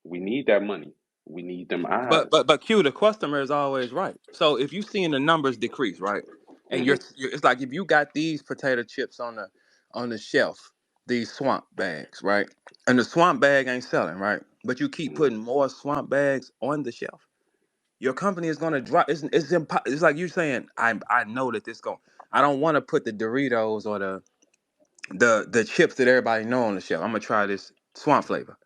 We need that money. We need them But eyes. but but Q, the customer is always right. So if you seeing the numbers decrease, right, and Hmm. it's like if you got these potato chips on the shelf, these swamp bags, right, and the swamp bag ain't selling, right, but you keep Hmm. putting more swamp bags on the shelf, your company is gonna drop. It's like you saying, I know that this going. I don't want to put the Doritos or the chips that everybody know on the shelf. I'm gonna try this swamp flavor.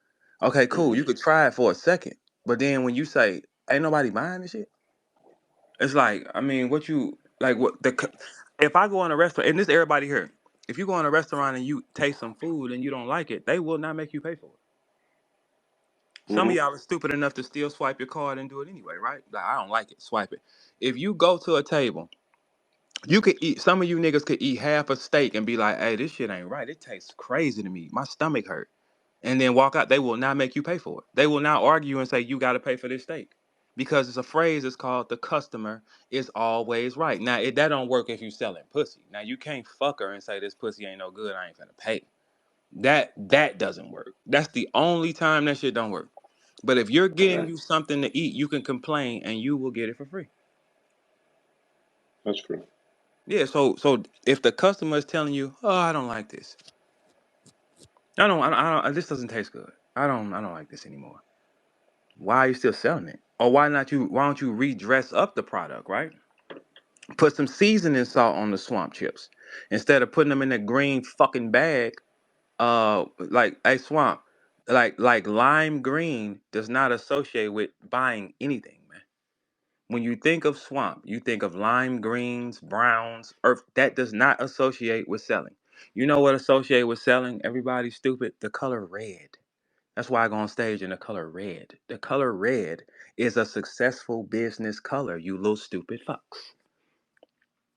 Okay, cool. Hmm. You could try it for a second, but then when you say ain't nobody buying this shit, it's like I mean, what you like? If I go in a restaurant and this everybody here, if you go in a restaurant and you taste some food and you don't like it, they will not make you pay for it. Some Hmm. of y'all are stupid enough to still swipe your card and do it anyway, right? Like I don't like it, swipe it. If you go to a table, you could eat. Some of you niggas could eat half a steak and be like, "Hey, this shit ain't right. It tastes crazy to me. My stomach hurt." And then walk out. They will not make you pay for it. They will not argue and say you got to pay for this steak because it's a phrase. It's called the customer is always right. Now that don't work if you selling pussy. Now you can't fuck her and say this pussy ain't no good. I ain't finna pay. That doesn't work. That's the only time that shit don't work. But if you're getting Right. you something to eat, you can complain and you will get it for free. That's true. Yeah. So if the customer is telling you, oh, I don't like this. I don't. This doesn't taste good. I don't like this anymore. Why are you still selling it? Or why don't you redress up the product, right? Put some seasoning salt on the swamp chips. Instead of putting them in a green fucking bag, like a swamp. Like lime green does not associate with buying anything, man. When you think of swamp, you think of lime greens, browns, earth. That does not associate with selling. You know what associate with selling? Everybody's stupid. The color red. That's why I go on stage in the color red. The color red is a successful business color, you little stupid fucks.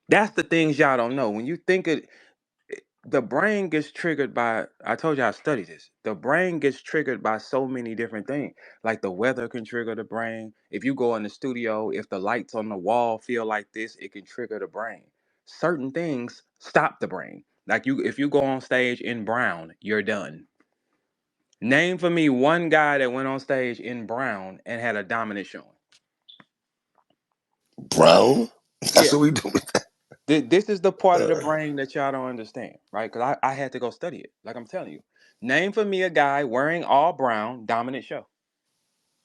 That's the things y'all don't know. When you think it, the brain gets triggered by, I told you I studied this. The brain gets triggered by so many different things. Like the weather can trigger the brain. If you go in the studio, if the lights on the wall feel like this, it can trigger the brain. Certain things stop the brain. Like if you go on stage in brown, you're done. Name for me one guy that went on stage in brown and had a dominant showing. Brown? That's Yeah. what we do. This is the part of the Uh, brain that y'all don't understand, right? Because I had to go study it. Like I'm telling you. Name for me a guy wearing all brown, dominant show.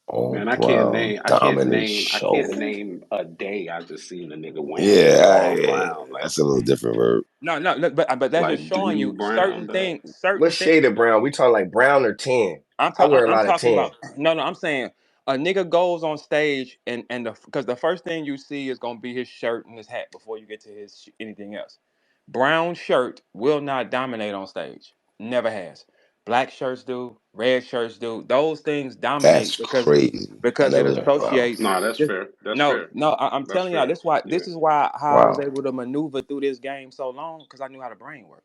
all Man, I can't brown, name. I can't dominant name. I can't show. name a day I just seen a nigga wearing all Yeah, brown, that's a little different verb. No, no, no, but that's just like showing blue you brown. Dog. What certain things. shade of brown? We talking like brown or tan? I wear a I'm lot of talking tan. about no, no. I'm saying a nigga goes on stage and because the first thing you see is gonna be his shirt and his hat before you get to anything else. Brown shirt will not dominate on stage. Never has. Black shirts do. Red shirts do. Those things That's dominate crazy. I because it never. Wow. associates. No, that's fair. That's No, fair. no. I'm That's telling y'all. fair. This why. Yeah. This is why how I was Wow. able to maneuver through this game so long because I knew how the brain worked.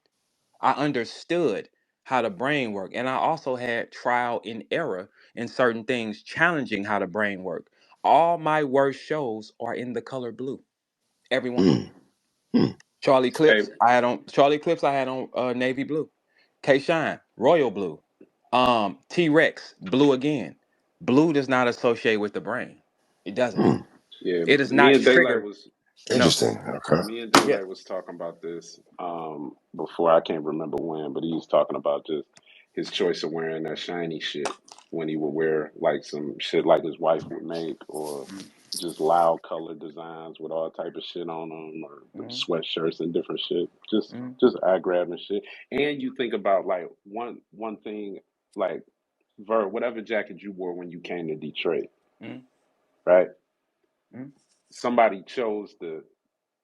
I understood how the brain worked. And I also had trial and error in certain things, challenging how the brain worked. All my worst shows are in the color blue. Everyone. Mm, mm, Hey, Charlie Clips I had on navy blue. K Shine, royal blue. T Rex, blue again. Blue does not associate with the brain. It doesn't. mm. yeah. It is Me not and Daylight triggered. was No. Interesting. Okay. Me and Yeah. Daylight was talking about this before. I can't remember when, but he was talking about just his choice of wearing that shiny shit when he would wear like some shit like his wife would make, or just loud color designs with all type of shit on them, or the Mm-hmm. sweatshirts and different shit. Mm-hmm. Just eye grabbing shit. And you think about like one thing like whatever jacket you wore when you came to Detroit, Mm-hmm. right? Mm-hmm. Somebody chose to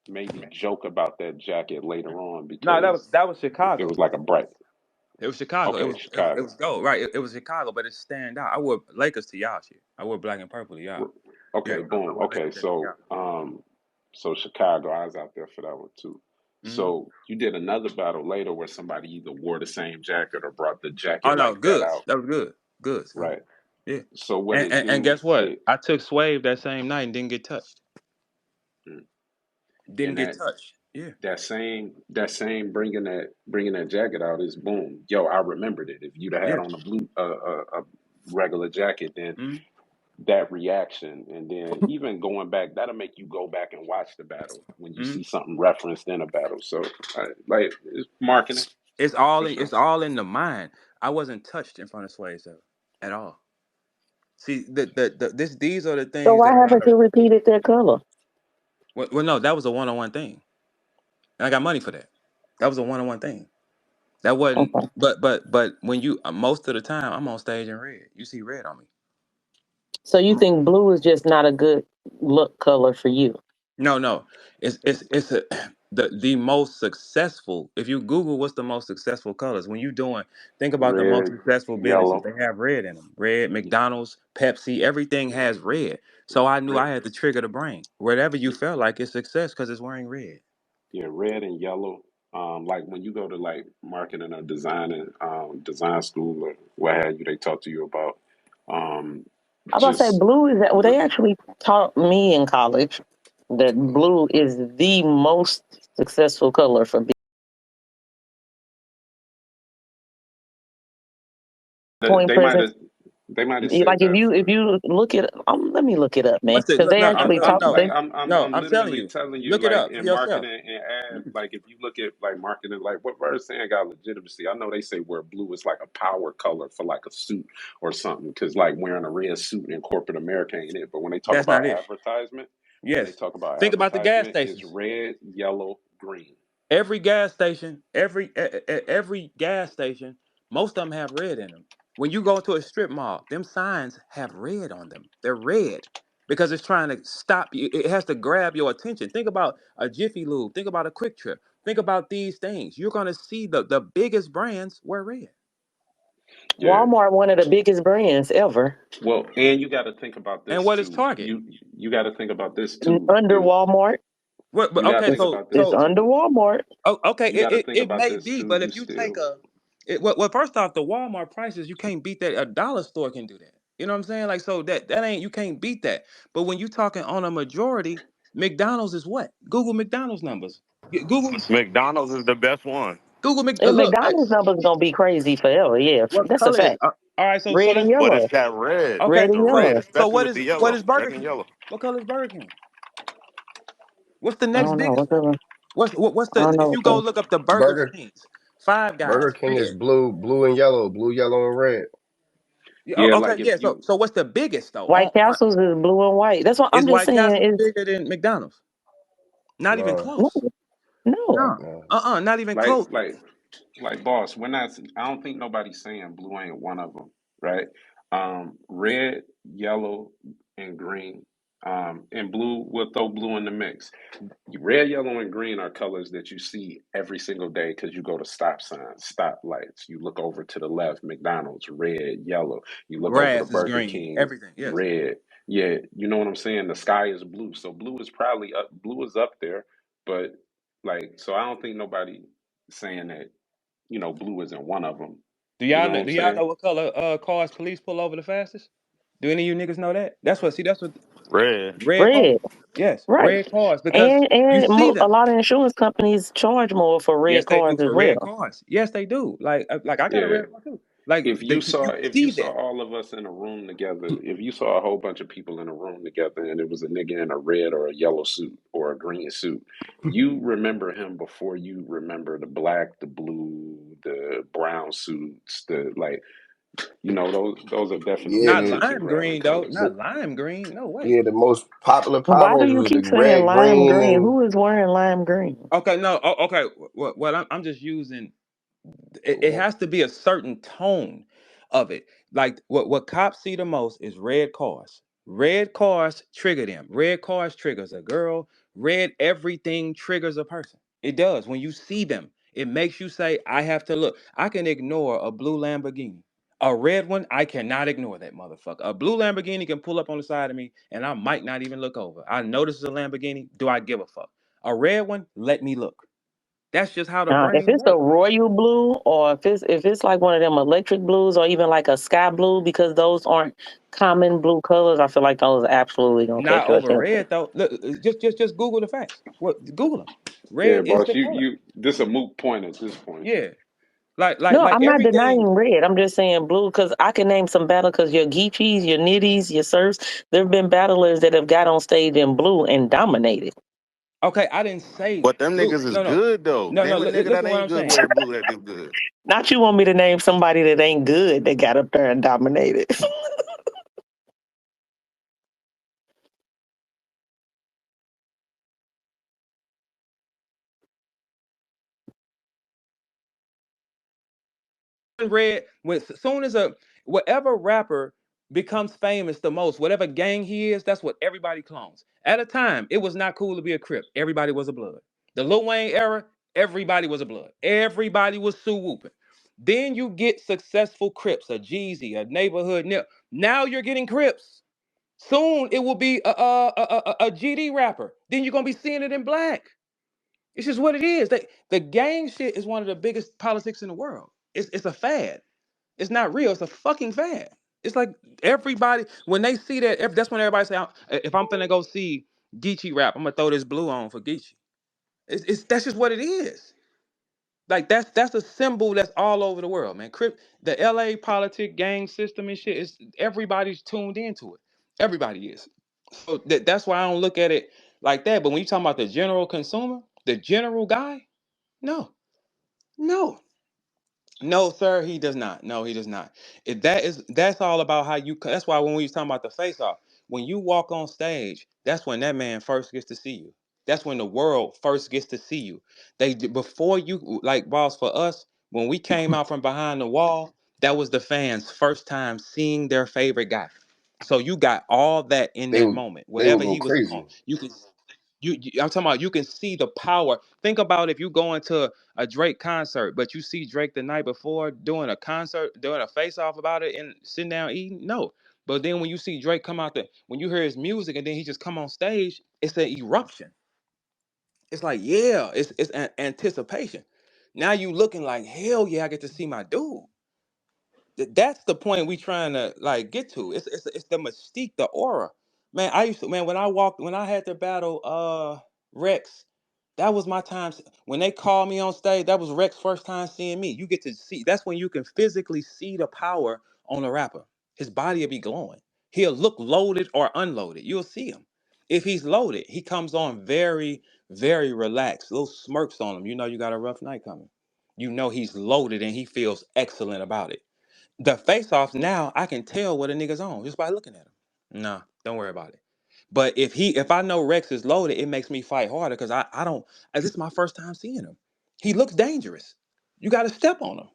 maybe joke about that jacket later on No, because that was it Chicago. was like a bright. It was Chicago. Okay, It Chicago. was gold, right? It was Chicago, but it stand out. I wore Lakers to y'all shit. I wore black and purple to y'all. Yeah, Okay, I boom. wore Okay, Lakers shit to y'all. so Chicago, I was out there for that one too. Mm-hmm. So you did another battle later where somebody either wore the same jacket or brought the Oh jacket no, like that goods. out, That was good. Goods. right? Yeah. So what it And do? guess what? It I took Swave that same night and didn't get touched. mm, Didn't and get touched. Yeah. that same bringing that jacket out is boom. Yo, I remembered it. If you'd have had Yeah. on a regular jacket, then Mm-hmm. that reaction, and then even going back, that'll make you go back and watch the battle when you Mm-hmm. see something referenced in a battle. So, like, it's marketing for sure. It's all in the mind. I wasn't touched in front of Sway though at all. See, these are the So things why that a lot haven't of. you repeated that color? Well, no, that was a one-on-one thing, and I got money for that. That was a one-on-one thing. That wasn't. Okay. But when you most of the time I'm on stage in red. You see red on me. So you think blue is just not a good look color for you? No, no. It's a, the most successful. If you Google what's the most successful colors, when you doing think about the most Red, successful businesses, yellow. they have red in them. Red, McDonald's, Pepsi, everything has red. So I knew Red, I had to trigger the brain. Whatever you felt like it's success because it's wearing red. yeah, red and yellow. Like when you go to like marketing or designing, design school or what have you, they talk to you about um, I'm about to say just blue is that. Well, the they actually taught me in college that blue is the most successful color for Bitcoin they might presence. have said Like if that you if for. you look it, let me look it up, man, What's the because they no? actually I'm taught No, like they. no. I'm I'm telling literally you, telling you look it like up for in yourself. marketing and ad, like if you look at like marketing, like what Verse saying got legitimacy. I know they say where blue is like a power color for like a suit or something, because like wearing a red suit in corporate America ain't it. But when they talk That's about not it. advertisement, Yes. Think about the gas it's stations. red, yellow, green. Every gas station, every gas station, most of them have red in them. When you go to a strip mall, them signs have red on them. They're red because it's trying to stop you. It has to grab your attention. Think about a Jiffy Lube. Think about a Quick Trip. Think about these things. You're gonna see the biggest brands wear red. Yeah. Walmart, one of the biggest brands ever. Well, and you got to think about And this what is too. Target? You got to think about this too. Under Is Walmart, What? But you got to okay, think it's so about this it's so under too. Walmart. oh, okay, You got to think it about may this be, too. but You if you take still. a, well, first off, the Walmart prices you can't beat that. A dollar store can do that. You know what I'm saying? Like, so that ain't you can't beat that. But when you talking on a majority, McDonald's is what? Google McDonald's numbers. McDonald's is the best one. Google Mc. And Look, McDonald's numbers gonna be crazy forever. Yeah, what that's a color is? fact. All right, so Red and But it's yellow. that red. okay, Red It's the and so red, yellow. especially what with the is what yellow. is Burger Red and King? yellow. What color is Burger King? What's the I next don't know. biggest one? Whatever. What's I the don't know if what you go color. look up the Burger Burger Kings, Five Burger Guys, King is red. blue and yellow, blue, yellow, and red. Yeah, Yeah, okay, like if yeah. So you. what's the biggest though? White Castles is blue and white. That's what I'm Is just White saying. Castle Is bigger than McDonald's? Not even No, no, close. no. No. no. Not even like close. like like boss, we're not. I don't think nobody's saying blue ain't one of them, right? Red, yellow, and green. And blue, we'll throw blue in the mix. Red, yellow, and green are colors that you see every single day because you go to stop signs, stop lights. You look over to the left, McDonald's, red, yellow. You look over to Grass is Burger green. King, Everything. Yes. red. Yeah, you know what I'm saying? The sky is blue. So blue is probably up, blue is up there, but like, so I don't think nobody saying that, blue isn't one of them. You know what I'm Do y'all saying? know what color cars police pull over the fastest? Do any of you niggas know that? That's what Red. red cars. Red, Yes, right? red cars because you see A them. lot of insurance companies charge more for red Yes, they cars do as for red well. cars. Yes, they do. Like I got a Yeah. red car too. Like If you you see saw them. all of us in a room together, if you saw a whole bunch of people in a room together and it was a nigga in a red or a yellow suit or a green suit, you remember him before you remember the black, the blue, the brown suits, the like, those are definitely Yeah, Not attention lime grabbing green though. colors. Not lime green. No way. yeah. The most popular Why do ones you was the keep saying red, lime green, green? and Who is wearing lime green? Okay, no. Okay. What I'm just using. It Well, has to be a certain tone of it. Like what cops see the most is red cars. Red cars trigger them. Red cars triggers a girl. Red everything triggers a person. It does. When you see them, it makes you say, I have to look. I can ignore a blue Lamborghini. A red one, I cannot ignore that motherfucker. A blue Lamborghini can pull up on the side of me and I might not even look over. I know this is a Lamborghini. Do I give a fuck? A red one, let me look. That's just how the If brain it's a works. royal blue, or if it's like one of them electric blues, or even like a sky blue, because those aren't common blue colors, I feel like those are absolutely gonna catch Not your over attention. red though. Look, just Google the facts. What Google them. yeah, Red is boss, the color. this a moot point at this point. Yeah. No, Like I'm not every denying game. red. I'm just saying blue because I can name some battle because your Geechees, your Nitties, your Surfs, there have been battlers that have got on stage in blue and dominated. Okay, I didn't say But them blue. niggas is No, no, good though. no, no. Name a nigga that Listen, what ain't I'm good saying. wearing blue that do good. Not you want me to name somebody that ain't good that got up there and dominated. Red, when as soon as whatever rapper becomes famous the most, whatever gang he is, that's what everybody clones. At a time, it was not cool to be a Crip. Everybody was a Blood. The Lil Wayne era, everybody was a Blood. Everybody was Sue whooping. Then you get successful Crips, a Jeezy, a neighborhood nip. Now you're getting Crips. Soon it will be a GD rapper. Then you're gonna be seeing it in black. It's just what it is. The gang shit is one of the biggest politics in the world. It's a fad. It's not real. It's a fucking fad. It's like everybody when they see that. That's when everybody say, "If I'm finna go see Geechee rap, I'm gonna throw this blue on for Geechee." It's that's just what it is. Like that's a symbol that's all over the world, man. The LA politic gang system and shit is everybody's tuned into it. Everybody is. So that's why I don't look at it like that. But when you talking about the general consumer, the general guy, no, no. No, sir, he does not. No, he does not. That's all about how you. That's why when we was talking about the face off, when you walk on stage, that's when that man first gets to see you. That's when the world first gets to see you. Before you like boss for us when we came out from behind the wall, that was the fans' first time seeing their favorite guy. So you got all that in They that would moment. they would Whatever go he was on, crazy. I'm talking about you can see the power. Think about if you go into a Drake concert, but you see Drake the night before doing a concert, doing a face off about it and sitting down eating. No. But then when you see Drake come out when you hear his music and then he just come on stage, it's an eruption. It's like, yeah, it's an anticipation. Now you looking like, hell yeah, I get to see my dude. That's the point we trying to like get to. It's the mystique, the aura. Man, I used to when I had to battle Rex, that was my time. When they called me on stage, that was Rex's first time seeing me. You get to see that's when you can physically see the power on a rapper. His body will be glowing. He'll look loaded or unloaded. You'll see him. If he's loaded, he comes on very, very relaxed, little smirks on him. You know you got a rough night coming. You know he's loaded and he feels excellent about it. The face offs now, I can tell what a nigga's on just by looking at him. Nah, don't worry about it. But if I know Rex is loaded, it makes me fight harder because I don't. This is my first time seeing him. He looks dangerous. You got to step on him.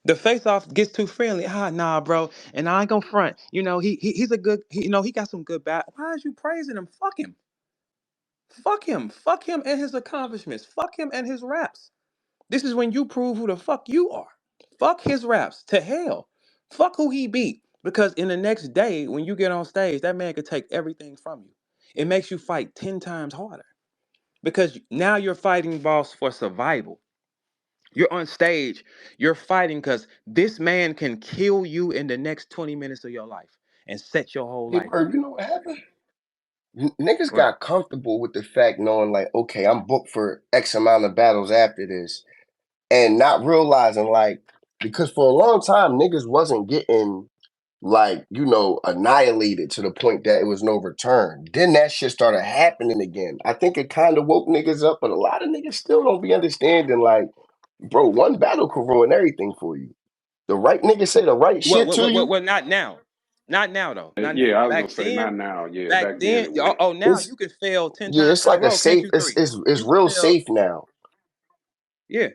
The face off gets too friendly. Nah, bro. And I ain't gonna front. You know he's a good. He got some good bat. Why is you praising him? Fuck him. Fuck him. Fuck him and his accomplishments. Fuck him and his raps. This is when you prove who the fuck you are. Fuck his raps to hell. Fuck who he beat. Because in the next day, when you get on stage, that man could take everything from you. It makes you fight 10 times harder. Because now you're fighting, boss, for survival. You're on stage, you're fighting because this man can kill you in the next 20 minutes of your life and set your whole Hey, life Bird, back. you know what happened? Niggas What? got comfortable with the fact knowing like, okay, I'm booked for X amount of battles after this, and not realizing like because for a long time niggas wasn't getting like annihilated to the point that it was no return. Then that shit started happening again. I think it kind of woke niggas up, but a lot of niggas still don't be understanding like, bro, one battle could ruin everything for you. The right nigga say the right shit to you. Well, not now. Not now, though. Not Yeah, now. I was gonna say not now. Yeah, Back back then then, it would. now It's you can fail 10 yeah, times it's in a like a row, can't safe. you? It's Three. it's, it's You can real fail. safe now. Yeah.